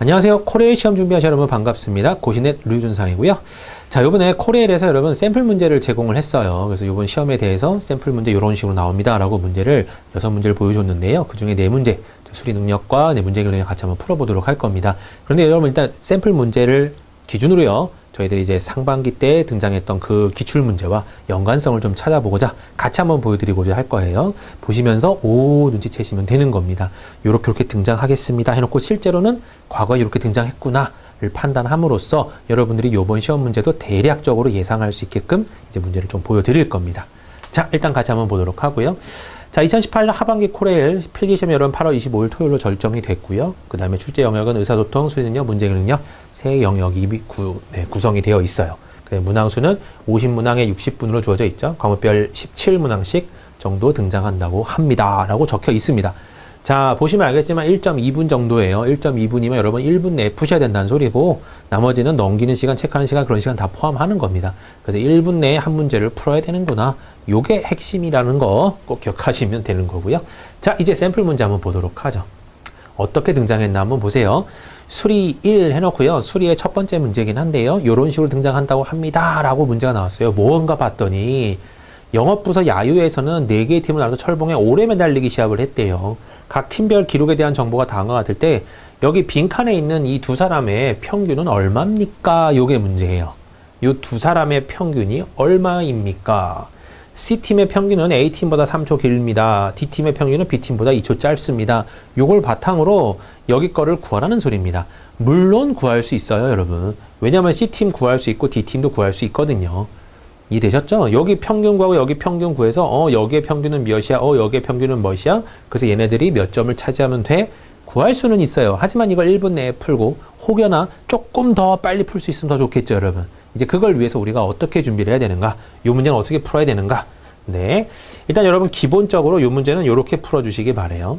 안녕하세요. 코레일 시험 준비하신 여러분 반갑습니다. 고시넷 류준상이고요. 자, 요번에 코레일에서 여러분 샘플 문제를 제공을 했어요. 그래서 요번 시험에 대해서 샘플 문제 이런 식으로 나옵니다. 라고 문제를 6문제를 보여줬는데요. 그 중에 4문제, 수리 능력과 문제 해결 능력 같이 한번 풀어보도록 할 겁니다. 그런데 여러분 일단 샘플 문제를 기준으로요. 저희들이 이제 상반기 때 등장했던 그 기출 문제와 연관성을 좀 찾아보고자 같이 한번 보여드리고자 할 거예요. 보시면서 눈치채시면 되는 겁니다. 요렇게 등장하겠습니다 해놓고 실제로는 과거에 이렇게 등장했구나를 판단함으로써 여러분들이 요번 시험 문제도 대략적으로 예상할 수 있게끔 이제 문제를 좀 보여드릴 겁니다. 자, 일단 같이 한번 보도록 하고요. 자, 2018년 하반기 코레일 필기시험 여러분 8월 25일 토요일로 결정이 됐고요. 그 다음에 출제 영역은 의사소통, 수리능력, 문제해결 능력 세 영역이 구성이 되어 있어요. 문항수는 50문항에 60분으로 주어져 있죠. 과목별 17문항씩 정도 등장한다고 합니다. 라고 적혀 있습니다. 자, 보시면 알겠지만 1.2분 정도예요. 1.2분이면 여러분 1분 내에 푸셔야 된다는 소리고 나머지는 넘기는 시간, 체크하는 시간, 그런 시간 다 포함하는 겁니다. 그래서 1분 내에 한 문제를 풀어야 되는구나. 요게 핵심이라는 거 꼭 기억하시면 되는 거고요. 자, 이제 샘플 문제 한번 보도록 하죠. 어떻게 등장했나 한번 보세요. 수리 1 해놓고요. 수리의 첫 번째 문제긴 한데요. 요런 식으로 등장한다고 합니다. 라고 문제가 나왔어요. 뭔가 봤더니 영업부서 야유에서는 4개의 팀을 나눠서 철봉에 오래 매달리기 시합을 했대요. 각 팀별 기록에 대한 정보가 다음과 같을 때 여기 빈칸에 있는 이 두 사람의 평균은 얼마입니까? 요게 문제예요. 요 두 사람의 평균이 얼마입니까? C팀의 평균은 A팀보다 3초 길입니다. D팀의 평균은 B팀보다 2초 짧습니다. 요걸 바탕으로 여기 거를 구하라는 소리입니다. 물론 구할 수 있어요, 여러분. 왜냐하면 C팀 구할 수 있고 D팀도 구할 수 있거든요. 이해되셨죠? 여기 평균 구하고 여기 평균 구해서 여기의 평균은 몇이야? 여기의 평균은 몇이야? 그래서 얘네들이 몇 점을 차지하면 돼? 구할 수는 있어요. 하지만 이걸 1분 내에 풀고 혹여나 조금 더 빨리 풀 수 있으면 더 좋겠죠, 여러분. 이제 그걸 위해서 우리가 어떻게 준비를 해야 되는가? 이 문제는 어떻게 풀어야 되는가? 네. 일단 여러분 기본적으로 이 문제는 이렇게 풀어주시기 바래요.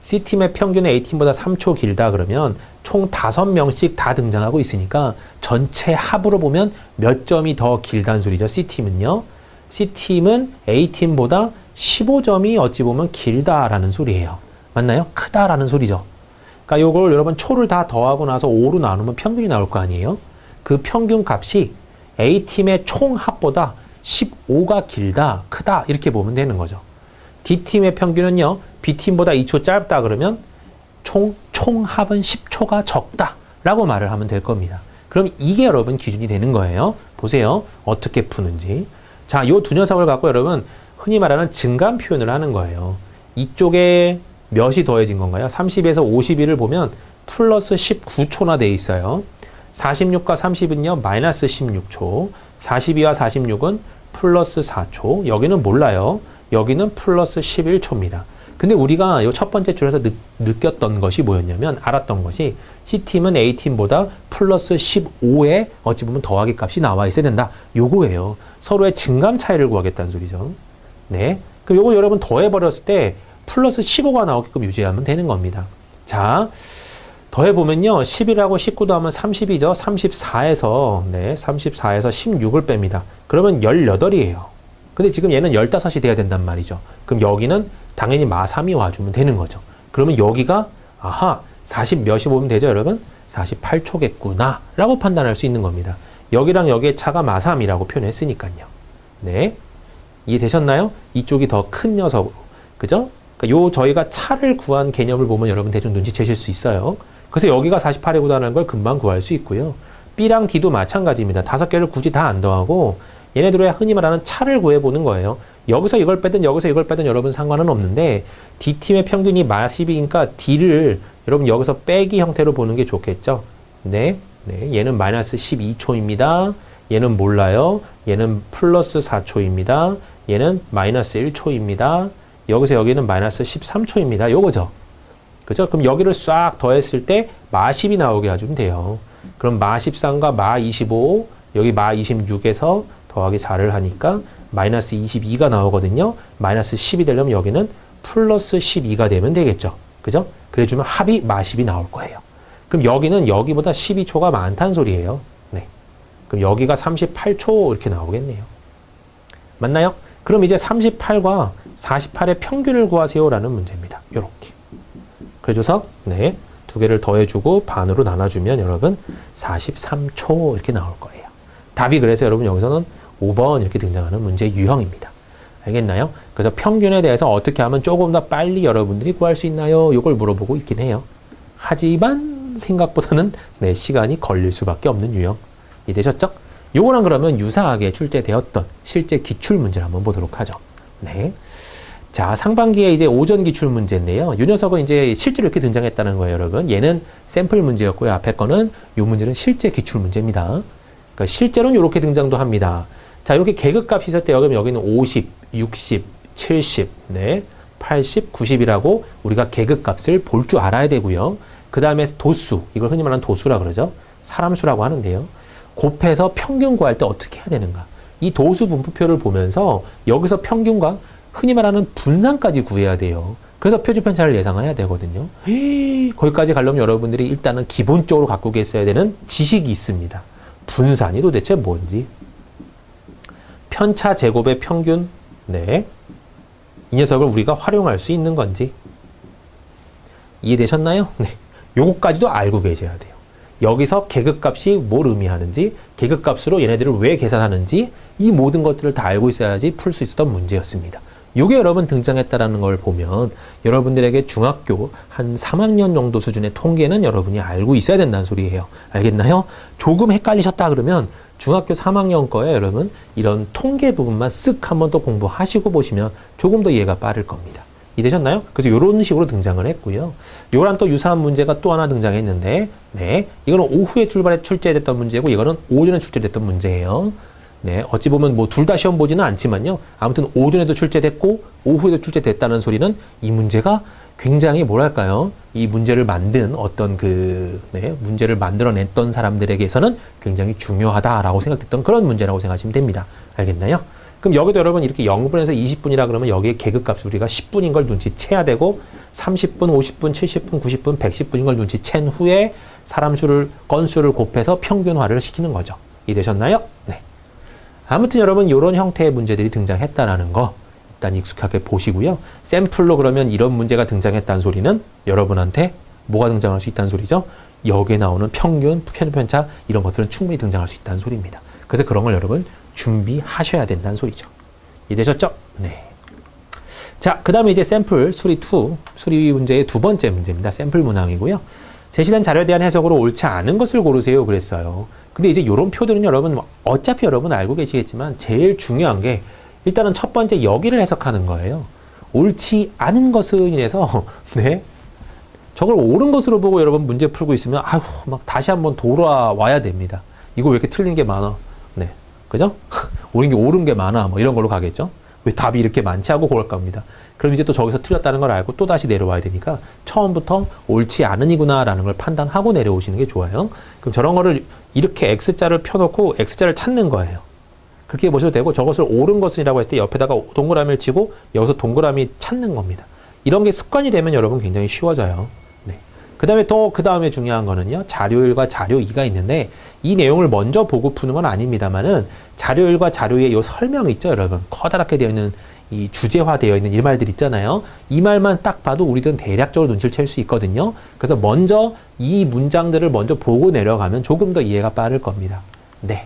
C팀의 평균은 A팀보다 3초 길다 그러면 총 5명씩 다 등장하고 있으니까 전체 합으로 보면 몇 점이 더 길다는 소리죠. C팀은요. C팀은 A팀보다 15점이 어찌 보면 길다라는 소리예요. 맞나요? 크다라는 소리죠. 그러니까 요걸 여러분 초를 다 더하고 나서 5로 나누면 평균이 나올 거 아니에요? 그 평균 값이 A팀의 총 합보다 15가 길다, 크다 이렇게 보면 되는 거죠. D팀의 평균은요. B팀보다 2초 짧다 그러면 총 합은 10초가 적다 라고 말을 하면 될 겁니다. 그럼 이게 여러분 기준이 되는 거예요. 보세요. 어떻게 푸는지. 자, 요 두 녀석을 갖고 여러분 흔히 말하는 증감 표현을 하는 거예요. 이쪽에 몇이 더해진 건가요? 30에서 51을 보면 플러스 19초나 돼 있어요. 46과 30은요, 마이너스 16초. 42와 46은 플러스 4초. 여기는 몰라요. 여기는 플러스 11초입니다. 근데 우리가 이 첫 번째 줄에서 느꼈던 것이 뭐였냐면, 알았던 것이 C팀은 A팀보다 플러스 15에 어찌 보면 더하기 값이 나와 있어야 된다. 요거예요. 서로의 증감 차이를 구하겠다는 소리죠. 네. 그럼 요거 여러분 더해버렸을 때 플러스 15가 나오게끔 유지하면 되는 겁니다. 자. 더해보면요. 11하고 19도 하면 30이죠. 34에서 16을 뺍니다. 그러면 18이에요. 근데 지금 얘는 15이 돼야 된단 말이죠. 그럼 여기는 당연히 마3이 와주면 되는 거죠. 그러면 여기가 40 몇이 보면 되죠, 여러분? 48초겠구나 라고 판단할 수 있는 겁니다. 여기랑 여기의 차가 마3이라고 표현했으니까요. 네. 이해되셨나요? 이쪽이 더 큰 녀석으로. 그죠? 그러니까 저희가 차를 구한 개념을 보면 여러분 대충 눈치채실 수 있어요. 그래서 여기가 48에 구하는 걸 금방 구할 수 있고요. B랑 D도 마찬가지입니다. 5개를 굳이 다 안 더하고 얘네들의 흔히 말하는 차를 구해보는 거예요. 여기서 이걸 빼든 여기서 이걸 빼든 여러분 상관은 없는데 D팀의 평균이 마12니까 D를 여러분 여기서 빼기 형태로 보는 게 좋겠죠. 네. 얘는 마이너스 12초입니다. 얘는 몰라요. 얘는 플러스 4초입니다. 얘는 마이너스 1초입니다. 여기서 여기는 마이너스 13초입니다. 요거죠. 그죠? 그럼 여기를 싹 더했을 때 마10이 나오게 해주면 돼요. 그럼 마13과 마25, 여기 마26에서 더하기 4를 하니까 마이너스 22가 나오거든요. 마이너스 10이 되려면 여기는 플러스 12가 되면 되겠죠. 그죠? 그래주면 합이 마10이 나올 거예요. 그럼 여기는 여기보다 12초가 많다는 소리예요. 네. 그럼 여기가 38초 이렇게 나오겠네요. 맞나요? 그럼 이제 38과 48의 평균을 구하세요라는 문제입니다. 요렇게. 그래줘서 두 개를 더해주고 반으로 나눠주면 여러분 43초 이렇게 나올 거예요. 답이 그래서 여러분 여기서는 5번 이렇게 등장하는 문제 유형입니다. 알겠나요? 그래서 평균에 대해서 어떻게 하면 조금 더 빨리 여러분들이 구할 수 있나요? 이걸 물어보고 있긴 해요. 하지만 생각보다는 네, 시간이 걸릴 수밖에 없는 유형. 이해되셨죠? 요거랑 그러면 유사하게 출제되었던 실제 기출 문제를 한번 보도록 하죠. 네. 자, 상반기에 이제 오전 기출 문제인데요. 이 녀석은 이제 실제로 이렇게 등장했다는 거예요, 여러분. 얘는 샘플 문제였고요. 앞에 거는 이 문제는 실제 기출 문제입니다. 그러니까 실제로는 이렇게 등장도 합니다. 자, 이렇게 계급값이 있을 때 여기는 50, 60, 70, 네, 80, 90이라고 우리가 계급값을 볼 줄 알아야 되고요. 그 다음에 도수, 이걸 흔히 말하는 도수라 그러죠. 사람 수라고 하는데요. 곱해서 평균 구할 때 어떻게 해야 되는가. 이 도수 분포표를 보면서 여기서 평균과 흔히 말하는 분산까지 구해야 돼요. 그래서 표준 편차를 예상해야 되거든요. 거기까지 가려면 여러분들이 일단은 기본적으로 갖고 계셔야 되는 지식이 있습니다. 분산이 도대체 뭔지. 편차 제곱의 평균, 네. 이 녀석을 우리가 활용할 수 있는 건지. 이해되셨나요? 네. 요거까지도 알고 계셔야 돼요. 여기서 계급값이 뭘 의미하는지, 계급값으로 얘네들을 왜 계산하는지, 이 모든 것들을 다 알고 있어야지 풀 수 있었던 문제였습니다. 요게 여러분 등장했다라는 걸 보면 여러분들에게 중학교 한 3학년 정도 수준의 통계는 여러분이 알고 있어야 된다는 소리예요. 알겠나요? 조금 헷갈리셨다 그러면 중학교 3학년 거에 여러분 이런 통계 부분만 쓱 한번 또 공부하시고 보시면 조금 더 이해가 빠를 겁니다. 이해되셨나요? 그래서 이런 식으로 등장을 했고요. 요랑 또 유사한 문제가 또 하나 등장했는데, 네, 이거는 오후에 출제됐던 문제고 이거는 오전에 출제됐던 문제예요. 네, 어찌 보면 뭐 둘 다 시험 보지는 않지만요. 아무튼 오전에도 출제됐고 오후에도 출제됐다는 소리는 이 문제가 굉장히 뭐랄까요? 이 문제를 만든 어떤 문제를 만들어냈던 사람들에게서는 굉장히 중요하다라고 생각됐던 그런 문제라고 생각하시면 됩니다. 알겠나요? 그럼 여기도 여러분 이렇게 0분에서 20분이라 그러면 여기에 계급값을 우리가 10분인 걸 눈치채야 되고 30분, 50분, 70분, 90분, 110분인 걸 눈치챈 후에 사람 수를, 건수를 곱해서 평균화를 시키는 거죠. 이해되셨나요? 네. 아무튼 여러분 이런 형태의 문제들이 등장했다라는 거 일단 익숙하게 보시고요. 샘플로 그러면 이런 문제가 등장했다는 소리는 여러분한테 뭐가 등장할 수 있다는 소리죠? 여기에 나오는 평균, 편차 이런 것들은 충분히 등장할 수 있다는 소리입니다. 그래서 그런 걸 여러분 준비하셔야 된다는 소리죠. 이해되셨죠? 네. 자, 그 다음에 이제 샘플 수리 2, 수리 문제의 두 번째 문제입니다. 샘플 문항이고요. 제시된 자료에 대한 해석으로 옳지 않은 것을 고르세요 그랬어요. 근데 이제 이런 표들은 여러분 어차피 여러분 알고 계시겠지만 제일 중요한 게 일단은 첫 번째 여기를 해석하는 거예요. 옳지 않은 것을 인해서 네, 저걸 옳은 것으로 보고 여러분 문제 풀고 있으면 아휴 막 다시 한번 돌아와야 됩니다. 이거 왜 이렇게 틀린 게 많아? 네, 그죠? 옳은 게 많아 뭐 이런 걸로 가겠죠. 왜 답이 이렇게 많지 하고 그럴 겁니다. 그럼 이제 또 저기서 틀렸다는 걸 알고 또 다시 내려와야 되니까 처음부터 옳지 않으니구나라는 걸 판단하고 내려오시는 게 좋아요. 그럼 저런 거를 이렇게 X자를 펴놓고 X자를 찾는 거예요. 그렇게 보셔도 되고 저것을 옳은 것이라고 했을 때 옆에다가 동그라미를 치고 여기서 동그라미 찾는 겁니다. 이런 게 습관이 되면 여러분 굉장히 쉬워져요. 네. 그 다음에 중요한 거는요. 자료 1과 자료 2가 있는데 이 내용을 먼저 보고 푸는 건 아닙니다만은 자료 1과 자료 2의 요 설명이 있죠, 여러분. 커다랗게 되어 있는 이 주제화되어 있는 이 말들 있잖아요. 이 말만 딱 봐도 우리들은 대략적으로 눈치를 챌 수 있거든요. 그래서 먼저 이 문장들을 먼저 보고 내려가면 조금 더 이해가 빠를 겁니다. 네.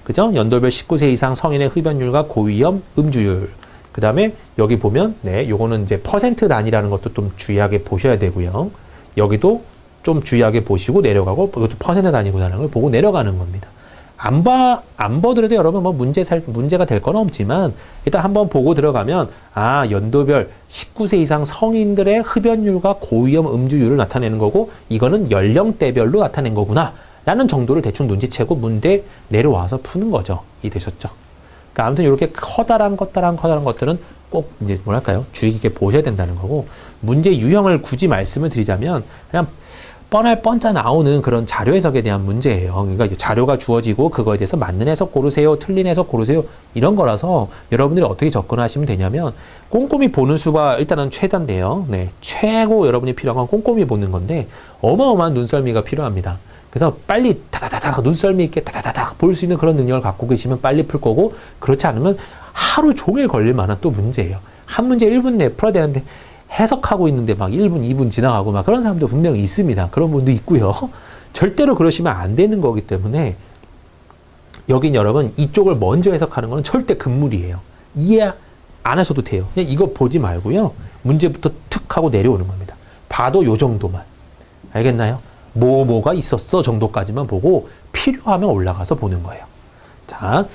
그죠? 연도별 19세 이상 성인의 흡연율과 고위험 음주율. 그 다음에 여기 보면, 네, 요거는 이제 퍼센트 단위라는 것도 좀 주의하게 보셔야 되고요. 여기도 좀 주의하게 보시고 내려가고, 이것도 퍼센트 단위구나라는 걸 보고 내려가는 겁니다. 안 보더라도 여러분 뭐 문제가 될 건 없지만 일단 한번 보고 들어가면 아, 연도별 19세 이상 성인들의 흡연율과 고위험 음주율을 나타내는 거고 이거는 연령대별로 나타낸 거구나 라는 정도를 대충 눈치채고 문제 내려와서 푸는 거죠. 이해되셨죠? 그러니까 아무튼 이렇게 커다란 것들은 꼭 이제 뭐랄까요? 주의 깊게 보셔야 된다는 거고 문제 유형을 굳이 말씀을 드리자면 그냥 뻔할 뻔짜 나오는 그런 자료 해석에 대한 문제예요. 그러니까 자료가 주어지고 그거에 대해서 맞는 해석 고르세요, 틀린 해석 고르세요 이런 거라서 여러분들이 어떻게 접근하시면 되냐면 꼼꼼히 보는 수가 일단은 최단데요. 네, 최고 여러분이 필요한 건 꼼꼼히 보는 건데 어마어마한 눈썰미가 필요합니다. 그래서 빨리 다다다닥 눈썰미 있게 다다다닥 볼 수 있는 그런 능력을 갖고 계시면 빨리 풀 거고 그렇지 않으면 하루 종일 걸릴 만한 또 문제예요. 한 문제 1분 내에 풀어야 되는데 해석하고 있는데 막 1분, 2분 지나가고 막 그런 사람도 분명히 있습니다. 그런 분도 있고요. 절대로 그러시면 안 되는 거기 때문에 여긴 여러분 이쪽을 먼저 해석하는 건 절대 금물이에요. 이해 안 하셔도 돼요. 그냥 이거 보지 말고요. 문제부터 툭 하고 내려오는 겁니다. 봐도 요 정도만. 알겠나요? 뭐가 있었어 정도까지만 보고 필요하면 올라가서 보는 거예요. 자,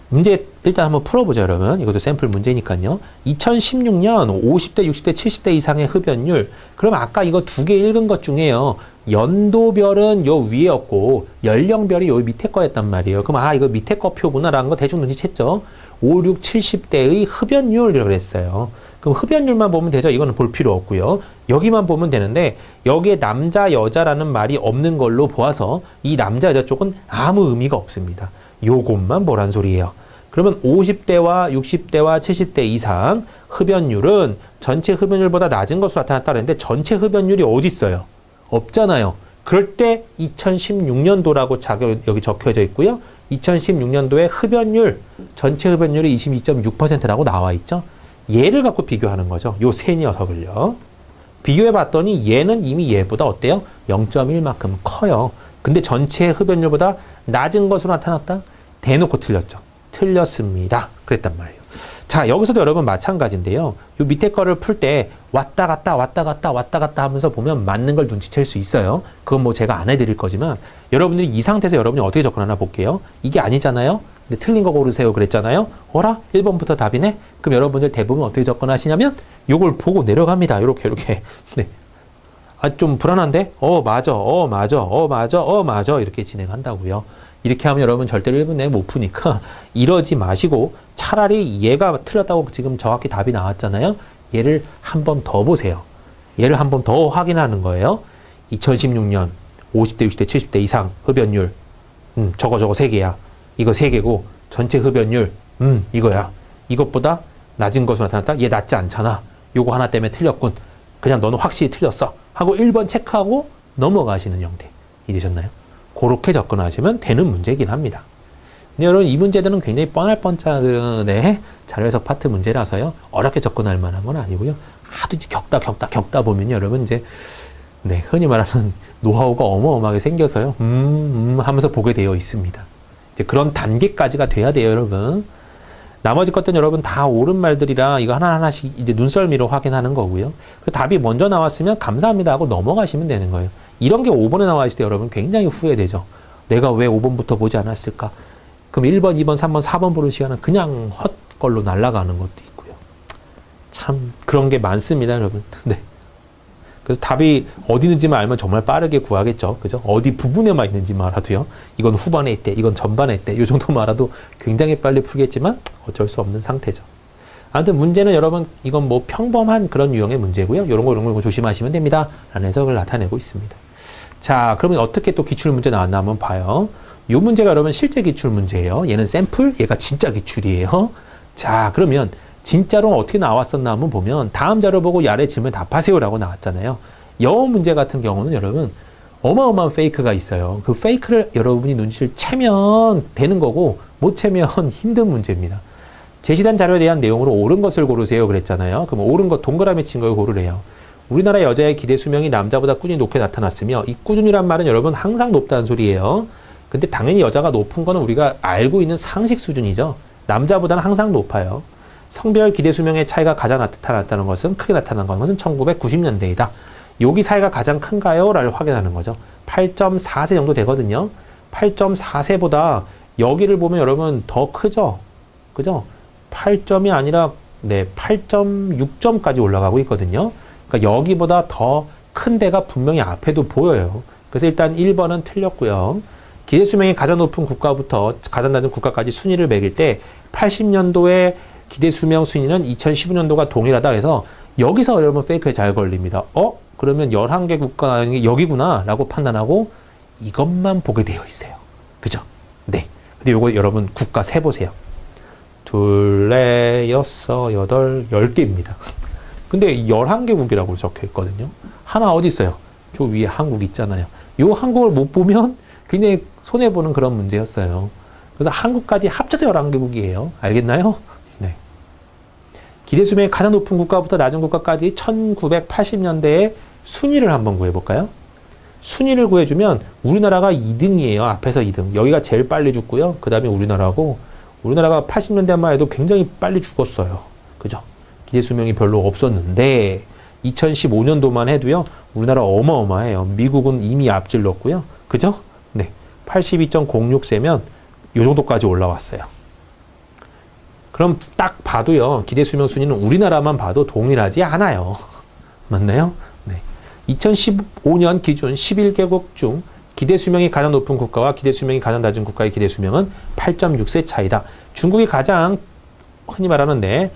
문제 일단 한번 풀어보죠, 여러분. 이것도 샘플 문제니까요. 2016년 50대, 60대, 70대 이상의 흡연율. 그럼 아까 이거 두 개 읽은 것 중에요. 연도별은 요 위에였고 연령별이 요 밑에 거였단 말이에요. 그럼 이거 밑에 거 표구나라는 거 대충 눈치챘죠? 5, 6, 70대의 흡연율이라고 그랬어요. 그럼 흡연율만 보면 되죠. 이거는 볼 필요 없고요. 여기만 보면 되는데 여기에 남자, 여자라는 말이 없는 걸로 보아서 이 남자, 여자 쪽은 아무 의미가 없습니다. 요것만 보란 소리예요. 그러면 50대와 60대와 70대 이상 흡연율은 전체 흡연율보다 낮은 것으로 나타났다는데 전체 흡연율이 어디 있어요? 없잖아요. 그럴 때 2016년도라고 여기 적혀져 있고요. 2016년도에 흡연율, 전체 흡연율이 22.6%라고 나와 있죠. 얘를 갖고 비교하는 거죠. 요 세 녀석을요. 비교해 봤더니 얘는 이미 얘보다 어때요? 0.1만큼 커요. 근데 전체 흡연율보다 낮은 것으로 나타났다? 대놓고 틀렸죠. 틀렸습니다. 그랬단 말이에요. 자, 여기서도 여러분 마찬가지인데요. 요 밑에 거를 풀 때 왔다 갔다 왔다 갔다 왔다 갔다 하면서 보면 맞는 걸 눈치챌 수 있어요. 그건 뭐 제가 안 해드릴 거지만 여러분들이 이 상태에서 여러분이 어떻게 접근하나 볼게요. 이게 아니잖아요. 근데 틀린 거 고르세요 그랬잖아요. 어라? 1번부터 답이네? 그럼 여러분들 대부분 어떻게 접근하시냐면 요걸 보고 내려갑니다. 이렇게. 네. 좀 불안한데? 맞아. 맞아. 이렇게 진행한다고요. 이렇게 하면 여러분 절대로 1분 내에 못 푸니까 이러지 마시고 차라리 얘가 틀렸다고 지금 정확히 답이 나왔잖아요. 얘를 한 번 더 보세요. 얘를 한 번 더 확인하는 거예요. 2016년 50대, 60대, 70대 이상 흡연율. 저거 세 개야. 이거 세 개고 전체 흡연율. 이거야. 이것보다 낮은 것으로 나타났다? 얘 낮지 않잖아. 요거 하나 때문에 틀렸군. 그냥 너는 확실히 틀렸어. 하고 1번 체크하고 넘어가시는 형태. 이해되셨나요? 그렇게 접근하시면 되는 문제이긴 합니다. 근데 여러분 이 문제들은 굉장히 뻔할 뻔짜의 자료해석 파트 문제라서요. 어렵게 접근할 만한 건 아니고요. 하도 이제 겪다 보면 여러분 이제 흔히 말하는 노하우가 어마어마하게 생겨서요. 하면서 보게 되어 있습니다. 이제 그런 단계까지가 돼야 돼요, 여러분. 나머지 것들은 여러분 다 옳은 말들이라 이거 하나하나씩 이제 눈썰미로 확인하는 거고요. 그 답이 먼저 나왔으면 감사합니다 하고 넘어가시면 되는 거예요. 이런 게 5번에 나와 있을 때 여러분 굉장히 후회되죠. 내가 왜 5번부터 보지 않았을까? 그럼 1번, 2번, 3번, 4번 보는 시간은 그냥 헛걸로 날아가는 것도 있고요. 참 그런 게 많습니다, 여러분. 네. 그래서 답이 어디 있는지만 알면 정말 빠르게 구하겠죠. 그죠? 어디 부분에만 있는지만 알아도요. 이건 후반에 있대, 이건 전반에 있대. 이 정도만 알아도 굉장히 빨리 풀겠지만 어쩔 수 없는 상태죠. 아무튼 문제는 여러분 이건 뭐 평범한 그런 유형의 문제고요. 이런 거 조심하시면 됩니다. 라는 해석을 나타내고 있습니다. 자, 그러면 어떻게 또 기출 문제 나왔나 한번 봐요. 이 문제가 여러분 실제 기출 문제예요. 얘는 샘플, 얘가 진짜 기출이에요. 자, 그러면 진짜로 어떻게 나왔었나 한번 보면 다음 자료 보고 이 아래 질문 답하세요라고 나왔잖아요. 영어 문제 같은 경우는 여러분 어마어마한 페이크가 있어요. 그 페이크를 여러분이 눈치를 채면 되는 거고 못 채면 힘든 문제입니다. 제시된 자료에 대한 내용으로 옳은 것을 고르세요 그랬잖아요. 그럼 옳은 것 동그라미 친 걸 고르래요. 우리나라 여자의 기대 수명이 남자보다 꾸준히 높게 나타났으며 이 꾸준히란 말은 여러분 항상 높다는 소리예요. 근데 당연히 여자가 높은 거는 우리가 알고 있는 상식 수준이죠. 남자보다는 항상 높아요. 성별 기대 수명의 차이가 가장 나타났다는 것은 크게 나타난 것은 1990년대이다. 여기 사이가 가장 큰가요? 라를 확인하는 거죠. 8.4세 정도 되거든요. 8.4세보다 여기를 보면 여러분 더 크죠? 그죠? 8점이 아니라 8.6점까지 올라가고 있거든요. 그러니까 여기보다 더 큰 데가 분명히 앞에도 보여요. 그래서 일단 1번은 틀렸고요. 기대 수명이 가장 높은 국가부터 가장 낮은 국가까지 순위를 매길 때 80년도에 기대 수명 순위는 2015년도가 동일하다 해서 여기서 여러분 페이크에 잘 걸립니다. 그러면 11개 국가 여기구나 라고 판단하고 이것만 보게 되어 있어요. 그죠? 네. 근데 요거 여러분 국가 세보세요. 2, 4, 6, 8, 10개입니다. 근데 11개국이라고 적혀 있거든요. 하나 어디 있어요? 저 위에 한국 있잖아요. 요 한국을 못 보면 굉장히 손해보는 그런 문제였어요. 그래서 한국까지 합쳐서 11개국이에요. 알겠나요? 네. 기대 수명이 가장 높은 국가부터 낮은 국가까지 1980년대에 순위를 한번 구해볼까요? 순위를 구해주면 우리나라가 2등이에요. 앞에서 2등. 여기가 제일 빨리 죽고요. 그 다음에 우리나라고, 우리나라가 80년대만 해도 굉장히 빨리 죽었어요. 그죠? 기대 수명이 별로 없었는데 2015년도만 해도요. 우리나라 어마어마해요. 미국은 이미 앞질렀고요. 그죠? 네. 82.06세면 이 정도까지 올라왔어요. 그럼 딱 봐도요. 기대 수명 순위는 우리나라만 봐도 동일하지 않아요. 맞나요? 네. 2015년 기준 11개국 중 기대 수명이 가장 높은 국가와 기대 수명이 가장 낮은 국가의 기대 수명은 8.6세 차이다. 중국이 가장 흔히 말하는데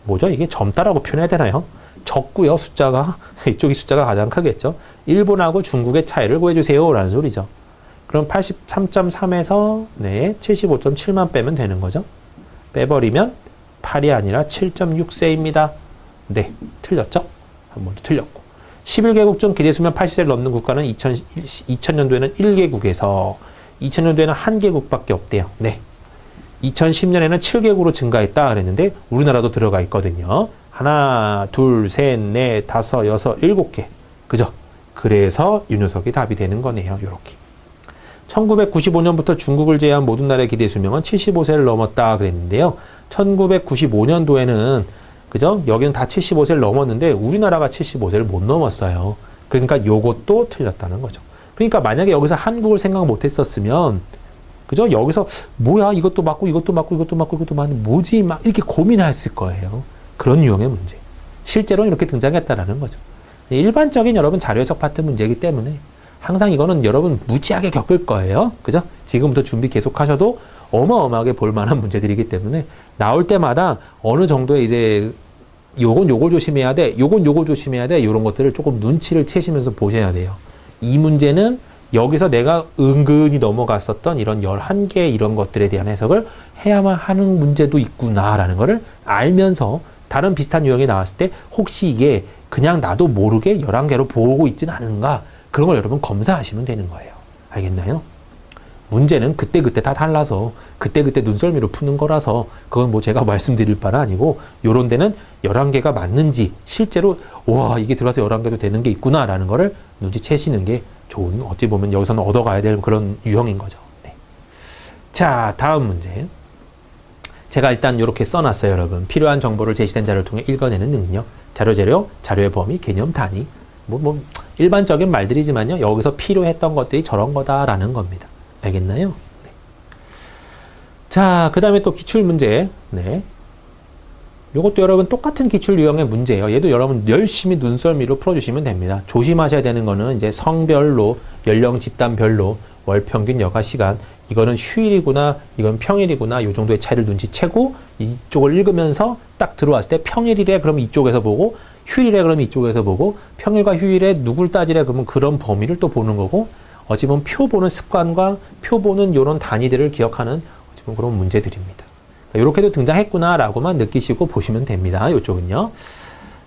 뭐죠? 이게 젊다라고 표현해야 되나요? 적고요. 숫자가 이쪽이 숫자가 가장 크겠죠. 일본하고 중국의 차이를 구해주세요 라는 소리죠. 그럼 83.3에서 네, 75.7만 빼면 되는 거죠. 빼버리면 8이 아니라 7.6세입니다. 네, 틀렸죠? 한 번도 틀렸고. 11개국 중 기대 수명 80세를 넘는 국가는 2000년도에는 1개국에서 2000년도에는 1개국밖에 없대요. 네. 2010년에는 7개국으로 증가했다 그랬는데 우리나라도 들어가 있거든요. 하나, 둘, 셋, 넷, 다섯, 여섯, 7개. 그죠? 그래서 이 녀석이 답이 되는 거네요. 요렇게. 1995년부터 중국을 제외한 모든 나라의 기대 수명은 75세를 넘었다 그랬는데요. 1995년도에는 그죠? 여기는 다 75세를 넘었는데 우리나라가 75세를 못 넘었어요. 그러니까 요것도 틀렸다는 거죠. 그러니까 만약에 여기서 한국을 생각 못 했었으면 그죠? 여기서 뭐야 이것도 맞고 이것도 맞고 이것도 맞고 이것도 맞고 뭐지? 막 이렇게 고민했을 거예요. 그런 유형의 문제. 실제로는 이렇게 등장했다라는 거죠. 일반적인 여러분 자료 해석 파트 문제이기 때문에 항상 이거는 여러분 무지하게 겪을 거예요. 그죠? 지금부터 준비 계속 하셔도 어마어마하게 볼 만한 문제들이기 때문에 나올 때마다 어느 정도의 이제 요걸 조심해야 돼. 요걸 조심해야 돼. 이런 것들을 조금 눈치를 채시면서 보셔야 돼요. 이 문제는 여기서 내가 은근히 넘어갔었던 이런 11개 이런 것들에 대한 해석을 해야만 하는 문제도 있구나라는 거를 알면서 다른 비슷한 유형이 나왔을 때 혹시 이게 그냥 나도 모르게 11개로 보고 있진 않은가 그런 걸 여러분 검사하시면 되는 거예요. 알겠나요? 문제는 그때그때 다 달라서 그때그때 눈썰미로 푸는 거라서 그건 뭐 제가 말씀드릴 바는 아니고 요런 데는 11개가 맞는지 실제로 와 이게 들어가서 11개도 되는 게 있구나라는 거를 눈치채시는 게 좋은 어찌 보면 여기서는 얻어가야 될 그런 유형인 거죠. 네. 자 다음 문제 제가 일단 이렇게 써놨어요. 여러분 필요한 정보를 제시된 자료를 통해 읽어내는 능력 자료 재료, 자료의 범위, 개념 단위 일반적인 말들이지만요. 여기서 필요했던 것들이 저런 거다라는 겁니다. 알겠나요? 네. 자, 그 다음에 또 기출문제. 네. 요것도 여러분 똑같은 기출 유형의 문제예요. 얘도 여러분 열심히 눈썰미로 풀어주시면 됩니다. 조심하셔야 되는 거는 이제 성별로, 연령 집단별로, 월평균 여가 시간, 이거는 휴일이구나, 이건 평일이구나, 요 정도의 차이를 눈치채고 이쪽을 읽으면서 딱 들어왔을 때 평일이래, 그러면 이쪽에서 보고 휴일이래, 그러면 이쪽에서 보고 평일과 휴일에 누굴 따지래, 그러면 그런 범위를 또 보는 거고 어찌 보면 표 보는 습관과 표 보는 이런 단위들을 기억하는 어찌 보면 그런 문제들입니다. 이렇게도 등장했구나라고만 느끼시고 보시면 됩니다. 이쪽은요.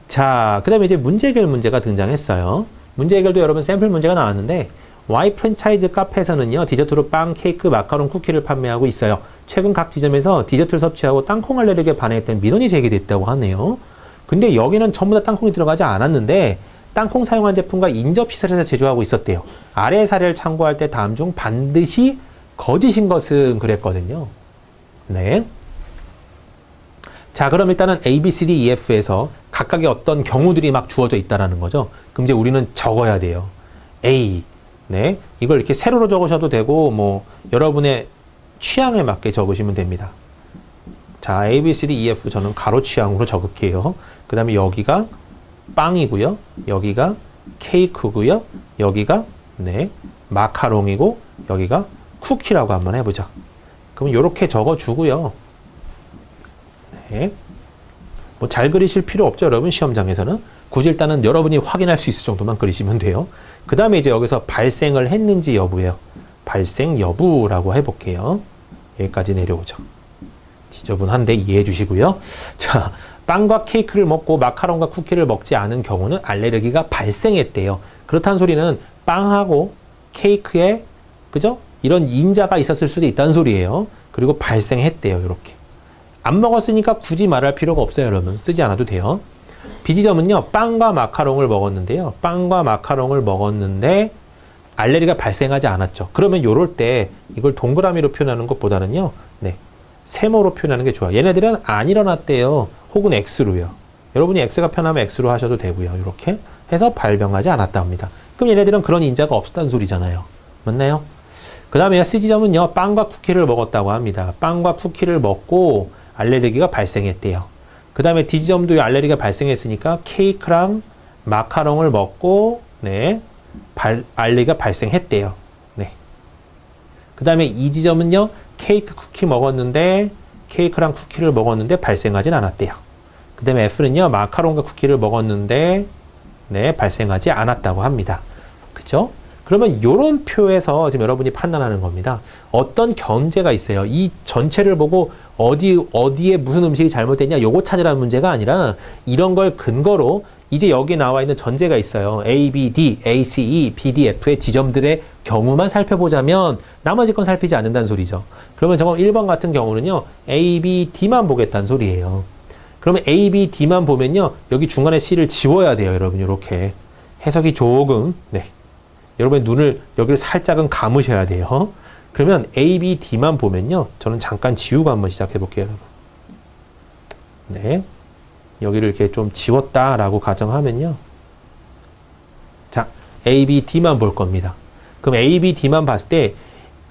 자, 그 다음에 이제 문제 해결 문제가 등장했어요. 문제 해결도 여러분 샘플 문제가 나왔는데 Y 프랜차이즈 카페에서는요. 디저트로 빵, 케이크, 마카롱, 쿠키를 판매하고 있어요. 최근 각 지점에서 디저트를 섭취하고 땅콩 알레르기에 반응했던 민원이 제기됐다고 하네요. 근데 여기는 전부 다 땅콩이 들어가지 않았는데 땅콩 사용한 제품과 인접시설에서 제조하고 있었대요. 아래 사례를 참고할 때 다음 중 반드시 거짓인 것은 그랬거든요. 네. 자, 그럼 일단은 A, B, C, D, E, F에서 각각의 어떤 경우들이 막 주어져 있다라는 거죠. 그럼 이제 우리는 적어야 돼요. A. 네. 이걸 이렇게 세로로 적으셔도 되고, 뭐, 여러분의 취향에 맞게 적으시면 됩니다. 자, A, B, C, D, E, F 저는 가로 취향으로 적을게요. 그 다음에 여기가 빵이고요. 여기가 케이크고요. 여기가 네 마카롱이고 여기가 쿠키라고 한번 해보자. 그럼 이렇게 적어주고요. 네. 뭐 잘 그리실 필요 없죠, 여러분 시험장에서는. 굳이 일단은 여러분이 확인할 수 있을 정도만 그리시면 돼요. 그 다음에 이제 여기서 발생을 했는지 여부예요. 발생 여부라고 해볼게요. 여기까지 내려오죠. 지저분한데 이해해 주시고요. 자. 빵과 케이크를 먹고 마카롱과 쿠키를 먹지 않은 경우는 알레르기가 발생했대요. 그렇다는 소리는 빵하고 케이크에 그죠? 이런 인자가 있었을 수도 있다는 소리예요. 그리고 발생했대요. 이렇게. 안 먹었으니까 굳이 말할 필요가 없어요, 여러분. 쓰지 않아도 돼요. B지점은요, 빵과 마카롱을 먹었는데요. 빵과 마카롱을 먹었는데 알레르기가 발생하지 않았죠. 그러면 요럴 때 이걸 동그라미로 표현하는 것보다는요, 네, 세모로 표현하는 게 좋아요. 얘네들은 안 일어났대요. 혹은 X로요. 여러분이 X가 편하면 X로 하셔도 되고요. 이렇게 해서 발병하지 않았다 합니다. 그럼 얘네들은 그런 인자가 없었다는 소리잖아요. 맞나요? 그 다음에 C지점은요, 빵과 쿠키를 먹었다고 합니다. 빵과 쿠키를 먹고 알레르기가 발생했대요. 그 다음에 D지점도 알레르기가 발생했으니까 케이크랑 마카롱을 먹고, 네, 알레르기가 발생했대요. 네. 그 다음에 E지점은요, 케이크 쿠키 먹었는데, 케이크랑 쿠키를 먹었는데 발생하진 않았대요. 그 다음에 F는요, 마카롱과 쿠키를 먹었는데, 네, 발생하지 않았다고 합니다. 그죠? 그러면 이런 표에서 지금 여러분이 판단하는 겁니다. 어떤 견제가 있어요. 이 전체를 보고 어디에 무슨 음식이 잘못됐냐 요거 찾으라는 문제가 아니라 이런 걸 근거로 이제 여기 나와 있는 전제가 있어요. A, B, D, A, C, E, B, D, F의 지점들의 경우만 살펴보자면 나머지 건 살피지 않는다는 소리죠. 그러면 저건 1번 같은 경우는요. A, B, D만 보겠다는 소리예요. 그러면 A, B, D만 보면요. 여기 중간에 C를 지워야 돼요. 여러분 이렇게 해석이 조금 네. 여러분의 눈을 여기를 살짝은 감으셔야 돼요. 그러면 A, B, D만 보면요. 저는 잠깐 지우고 한번 시작해 볼게요. 여러분. 네. 여기를 이렇게 좀 지웠다라고 가정하면요. 자, A, B, D만 볼 겁니다. 그럼 A, B, D만 봤을 때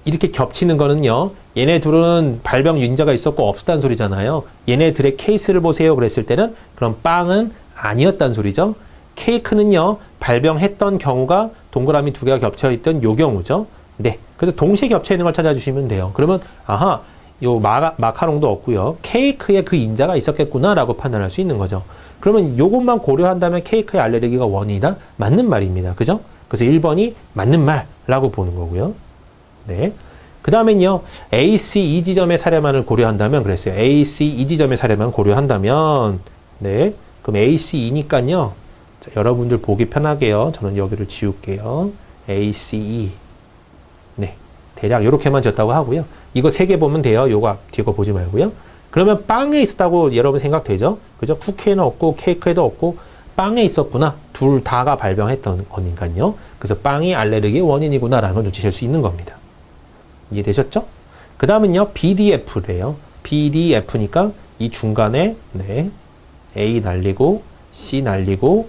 이렇게 겹치는 거는요. 얘네 둘은 발병 유인자가 있었고 없었다는 소리잖아요. 얘네들의 케이스를 보세요. 그랬을 때는 그럼 빵은 아니었다는 소리죠. 케이크는요. 발병했던 경우가 동그라미 두 개가 겹쳐있던 요 경우죠. 네. 그래서 동시에 겹쳐있는 걸 찾아주시면 돼요. 그러면 아하, 요 마카롱도 없고요. 케이크에 그 인자가 있었겠구나라고 판단할 수 있는 거죠. 그러면 요것만 고려한다면 케이크의 알레르기가 원인이다? 맞는 말입니다. 그죠? 그래서 1번이 맞는 말라고 보는 거고요. 네. 그 다음엔요. A, C, E 지점의 사례만을 고려한다면 그랬어요. A, C, E 지점의 사례만 고려한다면 네. 그럼 A, C, E니까요. 자, 여러분들 보기 편하게요. 저는 여기를 지울게요. A, C, E. 네. 대략 이렇게만 졌다고 하고요. 이거 3개 보면 돼요. 요거 앞뒤 거 보지 말고요. 그러면 빵에 있었다고 여러분 생각되죠? 그죠? 쿠키에는 없고 케이크에도 없고 빵에 있었구나. 둘 다가 발병했던 거니까요. 그래서 빵이 알레르기의 원인이구나라는 걸 눈치챌 수 있는 겁니다. 이해되셨죠? 그 다음은요. BDF래요. BDF니까 이 중간에 네, A 날리고 C 날리고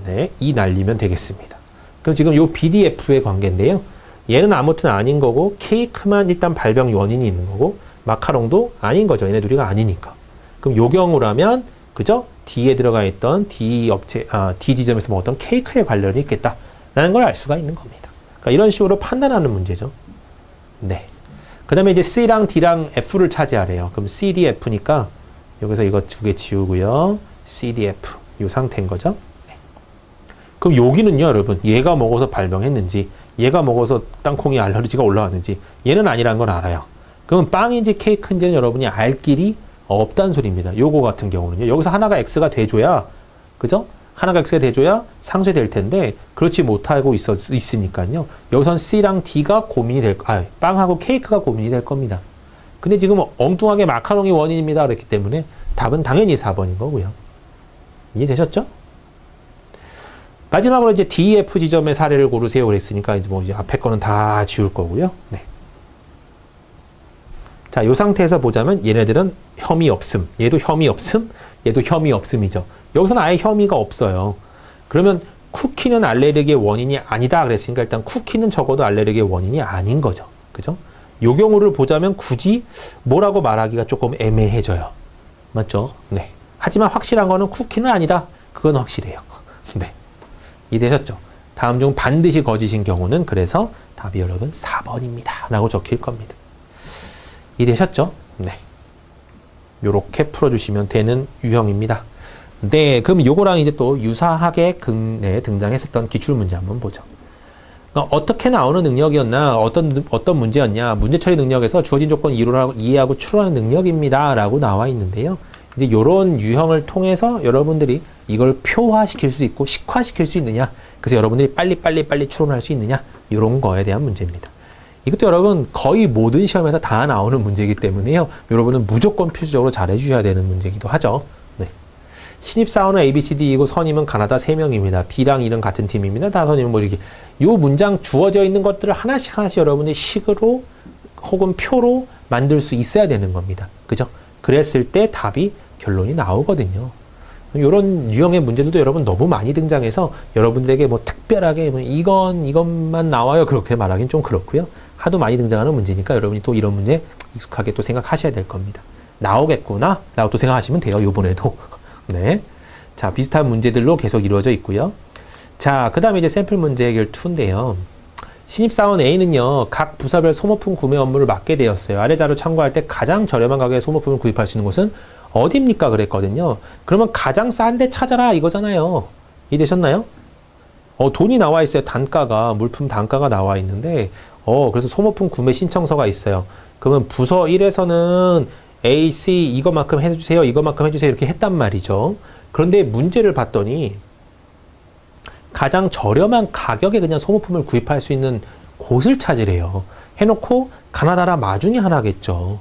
네, E 날리면 되겠습니다. 그럼 지금 요 BDF의 관계인데요. 얘는 아무튼 아닌 거고 케이크만 일단 발병 원인이 있는 거고 마카롱도 아닌 거죠. 얘네 둘이가 아니니까. 그럼 요 경우라면 그죠? D에 들어가 있던 D 지점에서 먹었던 케이크에 관련이 있겠다라는 걸 알 수가 있는 겁니다. 그러니까 이런 식으로 판단하는 문제죠. 네. 그 다음에 이제 C랑 D랑 F를 차지하래요. 그럼 C, D, F니까 여기서 이거 2개 지우고요. C, D, F 이 상태인 거죠. 네. 그럼 여기는요, 여러분. 얘가 먹어서 발병했는지 얘가 먹어서 땅콩이 알레르기가 올라왔는지 얘는 아니라는 걸 알아요. 그럼 빵인지 케이크인지는 여러분이 알 길이 없다는 소리입니다. 요거 같은 경우는요. 여기서 하나가 X가 돼줘야 그죠? 하나가 X가 돼줘야 상쇄될 텐데 그렇지 못하고 있으니까요. 여기선 C랑 D가 고민이 빵하고 케이크가 고민이 될 겁니다. 근데 지금 엉뚱하게 마카롱이 원인입니다. 그랬기 때문에 답은 당연히 4번인 거고요. 이해되셨죠? 마지막으로 이제 DF 지점의 사례를 고르세요. 그랬으니까 이제 뭐 이제 앞에 거는 다 지울 거고요. 네. 자, 이 상태에서 보자면 얘네들은 혐의 없음. 얘도 혐의 없음. 얘도 혐의 없음이죠. 여기서는 아예 혐의가 없어요. 그러면 쿠키는 알레르기의 원인이 아니다. 그랬으니까 일단 쿠키는 적어도 알레르기의 원인이 아닌 거죠. 그죠? 요 경우를 보자면 굳이 뭐라고 말하기가 조금 애매해져요. 맞죠? 네. 하지만 확실한 거는 쿠키는 아니다. 그건 확실해요. 네. 이해되셨죠? 다음 중 반드시 거짓인 경우는 그래서 답이 여러분 4번입니다. 라고 적힐 겁니다. 이해되셨죠? 네. 요렇게 풀어주시면 되는 유형입니다. 네. 그럼 요거랑 이제 또 유사하게 등장했었던 기출문제 한번 보죠. 어떻게 나오는 능력이었나, 어떤 문제였냐, 문제 처리 능력에서 주어진 조건 이해하고 추론하는 능력입니다. 라고 나와 있는데요. 이제 요런 유형을 통해서 여러분들이 이걸 표화시킬 수 있고 식화시킬 수 있느냐, 그래서 여러분들이 빨리 추론할 수 있느냐, 요런 거에 대한 문제입니다. 이것도 여러분 거의 모든 시험에서 다 나오는 문제이기 때문에요. 여러분은 무조건 필수적으로 잘 해주셔야 되는 문제이기도 하죠. 네. 신입사원은 ABCD이고 선임은 가나다 3명입니다. B랑 E는 같은 팀입니다. 다 선임은 뭐 이렇게. 요 문장 주어져 있는 것들을 하나씩 여러분이 식으로 혹은 표로 만들 수 있어야 되는 겁니다. 그죠? 그랬을 때 답이 결론이 나오거든요. 이런 유형의 문제들도 여러분 너무 많이 등장해서 여러분들에게 뭐 특별하게 뭐 이것만 나와요 그렇게 말하기는 좀 그렇고요. 하도 많이 등장하는 문제니까 여러분이 또 이런 문제 익숙하게 또 생각하셔야 될 겁니다. 나오겠구나 라고 또 생각하시면 돼요. 요번에도. 네. 자, 비슷한 문제들로 계속 이루어져 있고요. 자, 그 다음에 이제 샘플 문제 해결 2인데요. 신입사원 A는요, 각 부서별 소모품 구매 업무를 맡게 되었어요. 아래 자료 참고할 때 가장 저렴한 가격에 소모품을 구입할 수 있는 곳은 어디입니까? 그랬거든요. 그러면 가장 싼 데 찾아라 이거잖아요. 이해되셨나요? 돈이 나와 있어요. 단가가, 물품 단가가 나와 있는데, 그래서 소모품 구매 신청서가 있어요. 그러면 부서 1에서는 A, C 이것만큼 해주세요. 이것만큼 해주세요. 이렇게 했단 말이죠. 그런데 문제를 봤더니 가장 저렴한 가격에 그냥 소모품을 구입할 수 있는 곳을 찾으래요. 해놓고 가나다라 마중이 하나겠죠.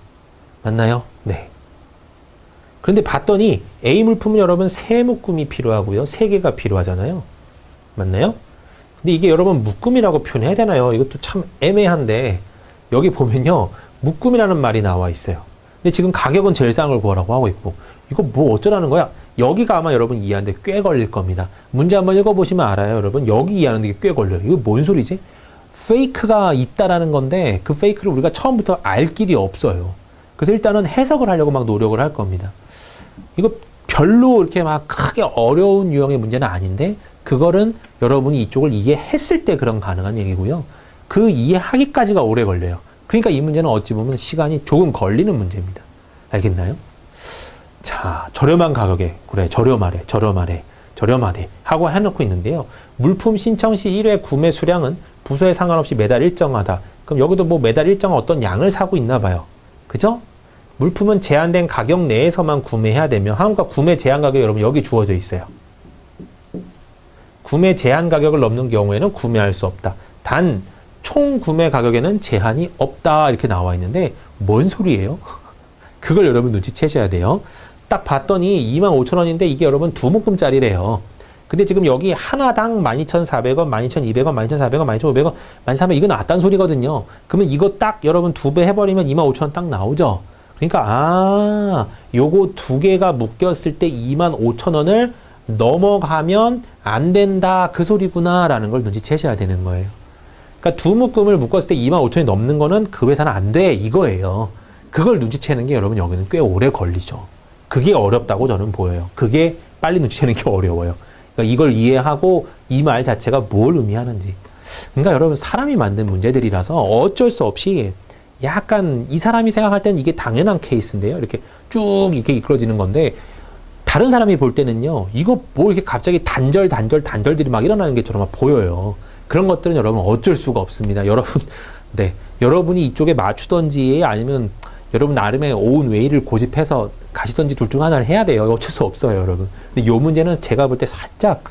맞나요? 네. 그런데 봤더니 A 물품은 여러분 3묶음이 필요하고요. 3개가 필요하잖아요. 맞나요? 근데 이게 여러분 묶음이라고 표현해야 되나요? 이것도 참 애매한데 여기 보면요. 묶음이라는 말이 나와 있어요. 근데 지금 가격은 제일 싼 걸 구하라고 하고 있고 이거 뭐 어쩌라는 거야? 여기가 아마 여러분 이해하는데 꽤 걸릴 겁니다. 문제 한번 읽어보시면 알아요. 여러분 여기 이해하는데 꽤 걸려요. 이거 뭔 소리지? 페이크가 있다라는 건데 그 페이크를 우리가 처음부터 알 길이 없어요. 그래서 일단은 해석을 하려고 막 노력을 할 겁니다. 이거 별로 이렇게 막 크게 어려운 유형의 문제는 아닌데 그거는 여러분이 이쪽을 이해했을 때 그런 가능한 얘기고요. 그 이해하기까지가 오래 걸려요. 그러니까 이 문제는 어찌 보면 시간이 조금 걸리는 문제입니다. 알겠나요? 자, 저렴한 가격에 그래 저렴하대 하고 해놓고 있는데요. 물품 신청 시 1회 구매 수량은 부서에 상관없이 매달 일정하다. 그럼 여기도 뭐 매달 일정한 어떤 양을 사고 있나 봐요. 그죠? 물품은 제한된 가격 내에서만 구매해야 되며 한국과 구매 제한 가격이 여러분 여기 주어져 있어요. 구매 제한 가격을 넘는 경우에는 구매할 수 없다. 단 총 구매 가격에는 제한이 없다 이렇게 나와 있는데 뭔 소리예요? 그걸 여러분 눈치채셔야 돼요. 딱 봤더니 25,000원인데 이게 여러분 2묶음짜리래요. 근데 지금 여기 하나당 12,400원, 12,200원, 12,400원, 12,500원, 13,000원 이거 낫단 소리거든요. 그러면 이거 딱 여러분 2배 해버리면 25,000원 딱 나오죠. 그러니까 요거 2개가 묶였을 때 25,000원을 넘어가면 안 된다 그 소리구나 라는 걸 눈치채셔야 되는 거예요. 그러니까 2묶음을 묶었을 때 25,000원이 넘는 거는 그 회사는 안 돼 이거예요. 그걸 눈치채는 게 여러분 여기는 꽤 오래 걸리죠. 그게 어렵다고 저는 보여요. 그게 빨리 눈치채는 게 어려워요. 그러니까 이걸 이해하고 이 말 자체가 뭘 의미하는지. 그러니까 여러분 사람이 만든 문제들이라서 어쩔 수 없이 약간 이 사람이 생각할 때는 이게 당연한 케이스인데요. 이렇게 쭉 이렇게 이끌어지는 건데 다른 사람이 볼 때는요. 이거 뭐 이렇게 갑자기 단절들이 막 일어나는 게처럼 막 보여요. 그런 것들은 여러분 어쩔 수가 없습니다. 여러분, 네. 여러분이 이쪽에 맞추던지 아니면 여러분 나름의 오운 웨이를 고집해서 가시던지 둘 중 하나를 해야 돼요. 어쩔 수 없어요, 여러분. 근데 이 문제는 제가 볼 때 살짝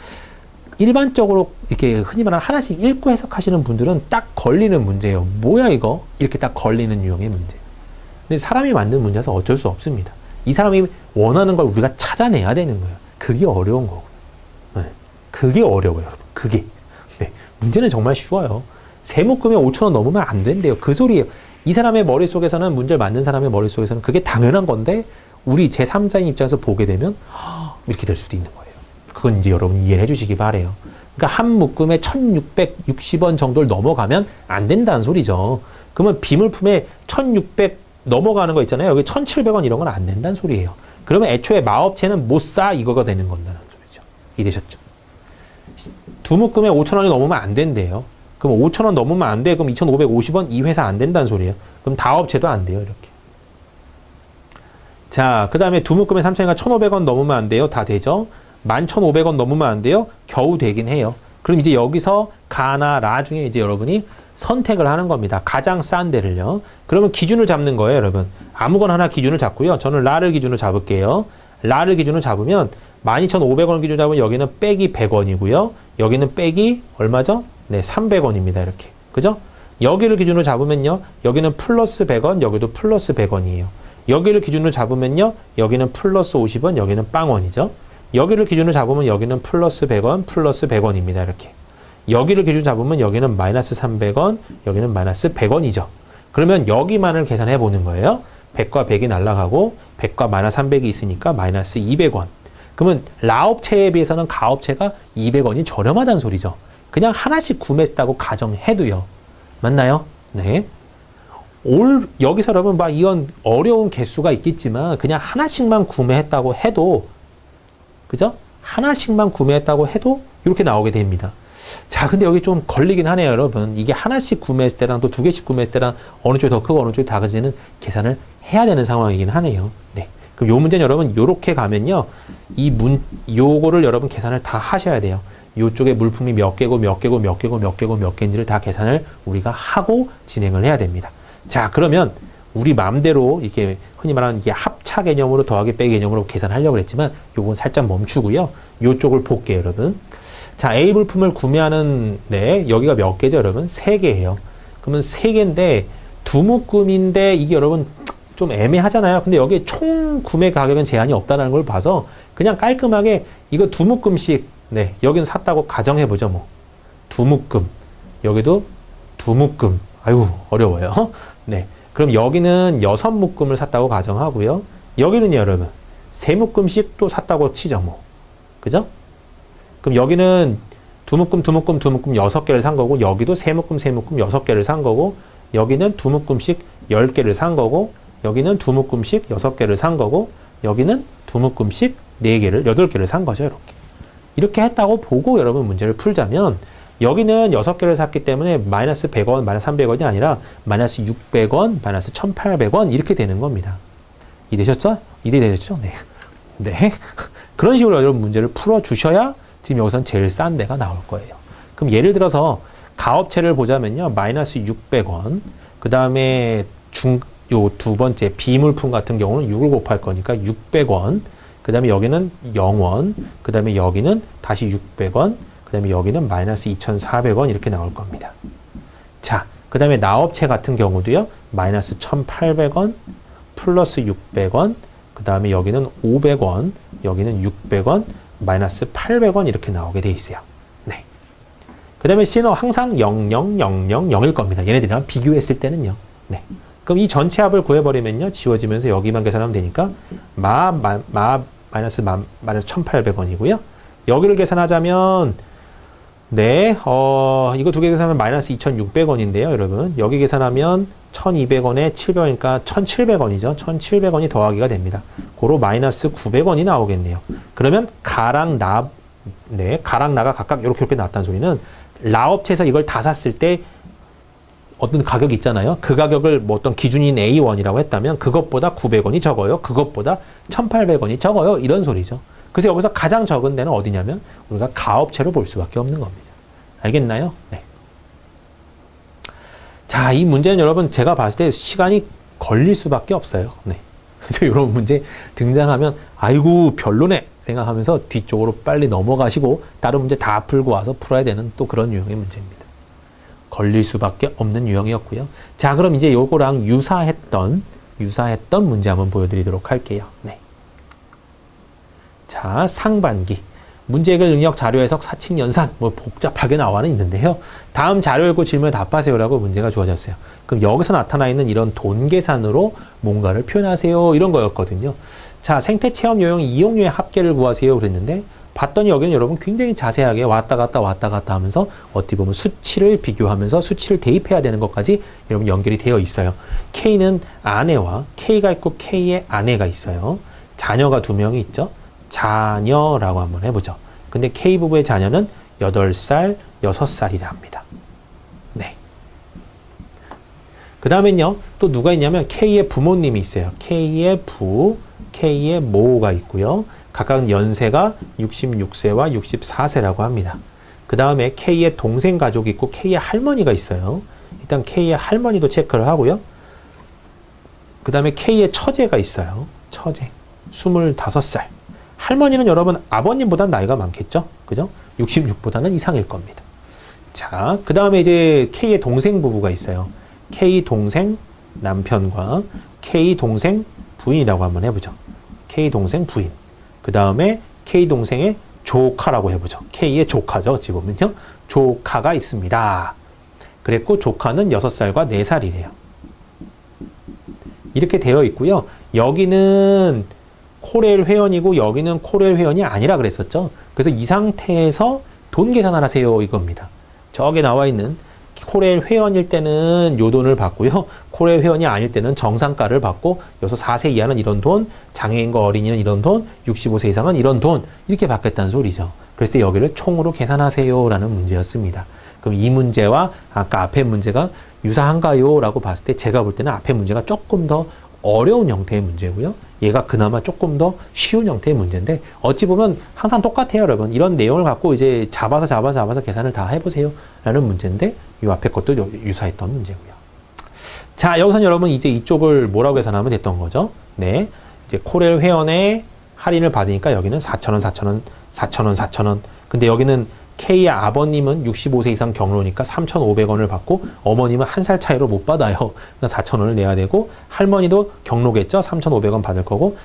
일반적으로 이렇게 흔히 말하는 하나씩 읽고 해석하시는 분들은 딱 걸리는 문제예요. 뭐야 이거? 이렇게 딱 걸리는 유형의 문제. 근데 사람이 만든 문제라서 어쩔 수 없습니다. 이 사람이 원하는 걸 우리가 찾아내야 되는 거예요. 그게 어려운 거고. 네. 그게 어려워요, 여러분. 그게. 네. 문제는 정말 쉬워요. 세묶음에 5,000원 넘으면 안 된대요. 그 소리예요. 이 사람의 머릿속에서는 문제를 만든 사람의 머릿속에서는 그게 당연한 건데 우리 제3자인 입장에서 보게 되면 이렇게 될 수도 있는 거예요. 그건 이제 여러분이 이해해 주시기 바래요. 그러니까 한 묶음에 1,660원 정도를 넘어가면 안 된다는 소리죠. 그러면 비물품에 1,600 넘어가는 거 있잖아요. 여기 1,700원 이런 건 안 된다는 소리예요. 그러면 애초에 마업체는 못 사 이거가 되는 건다는 소리죠. 이해되셨죠? 2묶음에 5,000원이 넘으면 안 된대요. 그럼 5,000원 넘으면 안 돼. 그럼 2,550원 이 회사 안 된다는 소리예요. 그럼 다업체도 안 돼요. 이렇게. 자, 그 다음에 2묶음에 3,000원이니까 1,500원 넘으면 안 돼요. 다 되죠? 11,500원 넘으면 안 돼요. 겨우 되긴 해요. 그럼 이제 여기서 가나 라 중에 이제 여러분이 선택을 하는 겁니다. 가장 싼 데를요. 그러면 기준을 잡는 거예요, 여러분. 아무거나 하나 기준을 잡고요. 저는 라를 기준으로 잡을게요. 라를 기준으로 잡으면 12,500원 기준 잡으면 여기는 빼기 100원이고요. 여기는 빼기 얼마죠? 네, 300원입니다. 이렇게. 그죠? 여기를 기준으로 잡으면요. 여기는 플러스 100원, 여기도 플러스 100원이에요. 여기를 기준으로 잡으면요. 여기는 플러스 50원, 여기는 빵원이죠. 여기를 기준으로 잡으면 여기는 플러스 100원, 플러스 100원입니다. 이렇게. 여기를 기준으로 잡으면 여기는 마이너스 300원, 여기는 마이너스 100원이죠. 그러면 여기만을 계산해 보는 거예요. 100과 100이 날아가고 100과 마이너스 300이 있으니까 마이너스 200원. 그러면 라업체에 비해서는 가업체가 200원이 저렴하다는 소리죠. 그냥 하나씩 구매했다고 가정해도요. 맞나요? 네. 여기서 여러분 막 이건 어려운 개수가 있겠지만 그냥 하나씩만 구매했다고 해도 그죠? 하나씩만 구매했다고 해도 이렇게 나오게 됩니다. 자, 근데 여기 좀 걸리긴 하네요, 여러분. 이게 하나씩 구매했을 때랑 또 두 개씩 구매했을 때랑 어느 쪽이 더 크고 어느 쪽이 작은지는 계산을 해야 되는 상황이긴 하네요. 네. 그럼 요 문제는 여러분 요렇게 가면요. 요거를 여러분 계산을 다 하셔야 돼요. 요쪽에 물품이 몇 개고 몇 개고 몇 개고 몇 개고 몇 개인지를 다 계산을 우리가 하고 진행을 해야 됩니다. 자, 그러면 우리 마음대로 이렇게 흔히 말하는 이게 합차 개념으로 더하기 빼기 개념으로 계산하려고 했지만 요건 살짝 멈추고요. 요쪽을 볼게요, 여러분. 자, A 물품을 구매하는데 여기가 몇 개죠, 여러분? 3개예요. 그러면 3개인데 두 묶음인데 이게 여러분 좀 애매하잖아요. 근데 여기 총 구매 가격은 제한이 없다는 걸 봐서 그냥 깔끔하게 이거 두 묶음씩 네, 여기는 샀다고 가정해보죠, 뭐. 두 묶음. 여기도 두 묶음. 아유, 어려워요. 네. 그럼 여기는 6묶음을 샀다고 가정하고요. 여기는요, 여러분. 3묶음씩 또 샀다고 치죠, 뭐. 그죠? 그럼 여기는 두 묶음, 두 묶음, 두 묶음 6개를 산 거고, 여기도 3묶음, 3묶음 6개를 산 거고, 여기는 두 묶음씩 10개를 산 거고, 여기는 두 묶음씩 6개를 산 거고, 여기는 두 묶음씩 4개를, 8개를 산 거죠, 이렇게. 이렇게 했다고 보고 여러분 문제를 풀자면 여기는 6개를 샀기 때문에 마이너스 100원, 마이너스 300원이 아니라 마이너스 600원, 마이너스 1800원 이렇게 되는 겁니다. 이해되셨죠? 이해되셨죠? 네. 네. 그런 식으로 여러분 문제를 풀어주셔야 지금 여기서는 제일 싼 데가 나올 거예요. 그럼 예를 들어서 가업체를 보자면요. 마이너스 600원, 그 다음에 요 두 번째 비물품 같은 경우는 6을 곱할 거니까 600원, 그 다음에 여기는 0원, 그 다음에 여기는 다시 600원, 그 다음에 여기는 마이너스 2,400원 이렇게 나올 겁니다. 자, 그 다음에 나업체 같은 경우도요. 마이너스 1,800원, 플러스 600원, 그 다음에 여기는 500원, 여기는 600원, 마이너스 800원 이렇게 나오게 돼 있어요. 네. 그 다음에 C는 항상 0, 0, 0, 0, 0일 겁니다. 얘네들이랑 비교했을 때는요. 네. 그럼 이 전체 합을 구해버리면요. 지워지면서 여기만 계산하면 되니까 마이너스 1,800원이고요. 여기를 계산하자면 네, 이거 두 개 계산하면 마이너스 2,600원인데요, 여러분. 여기 계산하면 1,200원에 700원이니까 1,700원이죠. 1,700원이 더하기가 됩니다. 고로 마이너스 900원이 나오겠네요. 그러면 가랑 나가 각각 이렇게 나왔다는 소리는 라업체에서 이걸 다 샀을 때 어떤 가격이 있잖아요. 그 가격을 뭐 어떤 기준인 A1이라고 했다면 그것보다 900원이 적어요. 그것보다 1,800원이 적어요. 이런 소리죠. 그래서 여기서 가장 적은 데는 어디냐면 우리가 가업체로 볼 수밖에 없는 겁니다. 알겠나요? 네. 자, 이 문제는 여러분 제가 봤을 때 시간이 걸릴 수밖에 없어요. 네. 그래서 이런 문제 등장하면 아이고 별로네 생각하면서 뒤쪽으로 빨리 넘어가시고 다른 문제 다 풀고 와서 풀어야 되는 또 그런 유형의 문제입니다. 걸릴 수밖에 없는 유형이었고요. 자, 그럼 이제 요거랑 유사했던 문제 한번 보여드리도록 할게요. 네. 자, 상반기 문제 해결 능력 자료 해석 사칙 연산 뭐 복잡하게 나와는 있는데요. 다음 자료 읽고 질문에 답하세요라고 문제가 주어졌어요. 그럼 여기서 나타나 있는 이런 돈 계산으로 뭔가를 표현하세요 이런 거였거든요. 자, 생태 체험 요령 이용료의 합계를 구하세요 그랬는데 봤더니 여기는 여러분 굉장히 자세하게 왔다 갔다 하면서 어떻게 보면 수치를 비교하면서 수치를 대입해야 되는 것까지 여러분 연결이 되어 있어요. K는 아내와 K가 있고 K의 아내가 있어요. 자녀가 2명이 있죠. 자녀라고 한번 해보죠. 근데 K 부부의 자녀는 8살, 6살이라 합니다. 네. 그 다음엔요, 또 누가 있냐면 K의 부모님이 있어요. K의 K의 모가 있고요. 각각 연세가 66세와 64세라고 합니다. 그 다음에 K의 동생 가족이 있고 K의 할머니가 있어요. 일단 K의 할머니도 체크를 하고요. 그 다음에 K의 처제가 있어요. 처제. 25살. 할머니는 여러분 아버님보다 나이가 많겠죠? 그죠? 66보다는 이상일 겁니다. 자, 그 다음에 이제 K의 동생 부부가 있어요. K 동생 남편과 K 동생 부인이라고 한번 해보죠. K 동생 부인. 그 다음에 K 동생의 조카라고 해보죠. K의 조카죠. 어찌 보면요. 조카가 있습니다. 그랬고 조카는 6살과 4살이래요. 이렇게 되어 있고요. 여기는 코렐 회원이고 여기는 코렐 회원이 아니라 그랬었죠. 그래서 이 상태에서 돈 계산을 하세요 이겁니다. 저기 나와 있는 코렐 회원일 때는 요 돈을 받고요. 코렐 회원이 아닐 때는 정상가를 받고 여기서 4세 이하는 이런 돈, 장애인과 어린이는 이런 돈, 65세 이상은 이런 돈 이렇게 받겠다는 소리죠. 그랬을 때 여기를 총으로 계산하세요 라는 문제였습니다. 그럼 이 문제와 아까 앞에 문제가 유사한가요? 라고 봤을 때 제가 볼 때는 앞에 문제가 조금 더 어려운 형태의 문제고요. 얘가 그나마 조금 더 쉬운 형태의 문제인데 어찌 보면 항상 똑같아요, 여러분. 이런 내용을 갖고 이제 잡아서 계산을 다 해보세요 라는 문제인데 이 앞에 것도 유사했던 문제고요. 자, 여기서는 여러분 이제 이쪽을 뭐라고 계산하면 됐던 거죠? 네, 이제 코렐 회원의 할인을 받으니까 여기는 4,000원. 근데 여기는 K의 아버님은 65세 이상 경로니까 3,500원을 받고 어머님은 1살 차이로 못 받아요. 그러니까 4,000원을 내야 되고 할머니도 경로겠죠. 3,500원 받을 거고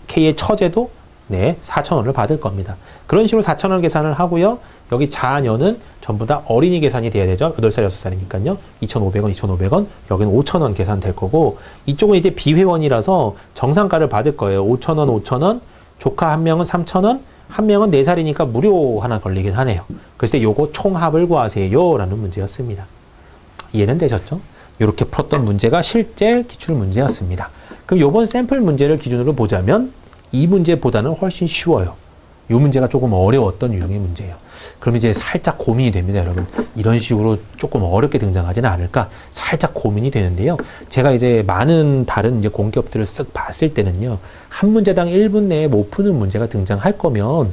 K의 처제도 네 4,000원을 받을 겁니다. 그런 식으로 4,000원 계산을 하고요. 여기 자녀는 전부 다 어린이 계산이 돼야 되죠. 8살, 6살이니까요. 2,500원. 여기는 5,000원 계산될 거고 이쪽은 이제 비회원이라서 정상가를 받을 거예요. 5,000원. 조카 한 명은 3,000원. 한 명은 4살이니까 무료 하나 걸리긴 하네요. 그랬을 때 요거 총합을 구하세요 라는 문제였습니다. 이해는 되셨죠? 이렇게 풀었던 문제가 실제 기출 문제였습니다. 그럼 요번 샘플 문제를 기준으로 보자면 이 문제보다는 훨씬 쉬워요. 이 문제가 조금 어려웠던 유형의 문제예요. 그럼 이제 살짝 고민이 됩니다, 여러분. 이런 식으로 조금 어렵게 등장하지는 않을까? 살짝 고민이 되는데요. 제가 이제 많은 다른 이제 공기업들을 쓱 봤을 때는요, 한 문제당 1분 내에 못 푸는 문제가 등장할 거면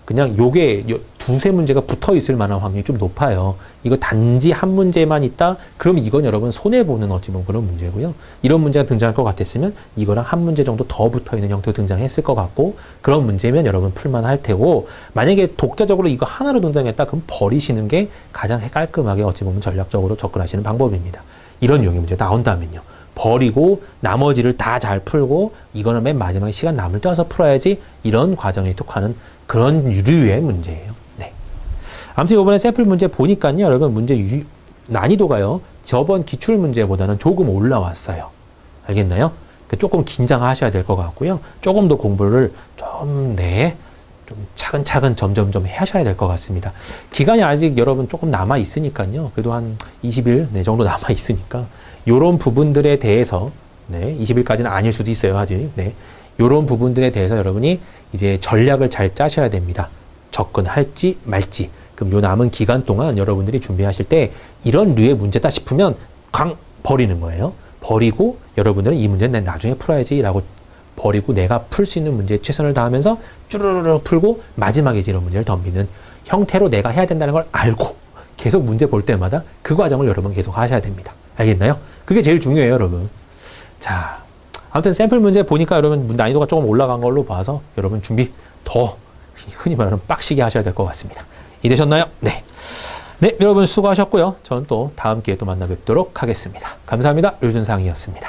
그냥 요게 두세 문제가 붙어 있을 만한 확률이 좀 높아요. 이거 단지 한 문제만 있다? 그러면 이건 여러분 손해보는 어찌 보면 그런 문제고요. 이런 문제가 등장할 것 같았으면 이거랑 한 문제 정도 더 붙어 있는 형태로 등장했을 것 같고 그런 문제면 여러분 풀만 할 테고 만약에 독자적으로 이거 하나로 등장했다? 그럼 버리시는 게 가장 깔끔하게 어찌 보면 전략적으로 접근하시는 방법입니다. 이런 유형의 문제 나온다면요. 버리고 나머지를 다 잘 풀고 이거는 맨 마지막에 시간 남을 때 와서 풀어야지 이런 과정에 속하는 그런 류의 문제예요. 네. 아무튼 이번에 샘플 문제 보니까요, 여러분 문제 난이도가요 저번 기출 문제보다는 조금 올라왔어요. 알겠나요? 조금 긴장하셔야 될 것 같고요. 조금 더 공부를 좀 차근차근 점점점 하셔야 될 것 같습니다. 기간이 아직 여러분 조금 남아 있으니까요. 그래도 한 20일 네 정도 남아 있으니까 요런 부분들에 대해서 네, 20일까지는 아닐 수도 있어요, 아직. 네. 요런 부분들에 대해서 여러분이 이제 전략을 잘 짜셔야 됩니다. 접근할지 말지. 그럼 요 남은 기간 동안 여러분들이 준비하실 때 이런 류의 문제다 싶으면 버리는 거예요. 버리고 여러분들은 이 문제는 나중에 풀어야지 라고 버리고 내가 풀 수 있는 문제에 최선을 다하면서 쭈르르르 풀고 마지막에 이제 이런 문제를 덤비는 형태로 내가 해야 된다는 걸 알고 계속 문제 볼 때마다 그 과정을 여러분 계속 하셔야 됩니다. 알겠나요? 그게 제일 중요해요, 여러분. 자, 아무튼 샘플 문제 보니까 여러분 난이도가 조금 올라간 걸로 봐서 여러분 준비 더 흔히 말하는 빡시게 하셔야 될 것 같습니다. 이해되셨나요? 네. 네, 여러분 수고하셨고요. 저는 또 다음 기회에 또 만나 뵙도록 하겠습니다. 감사합니다. 류준상이었습니다.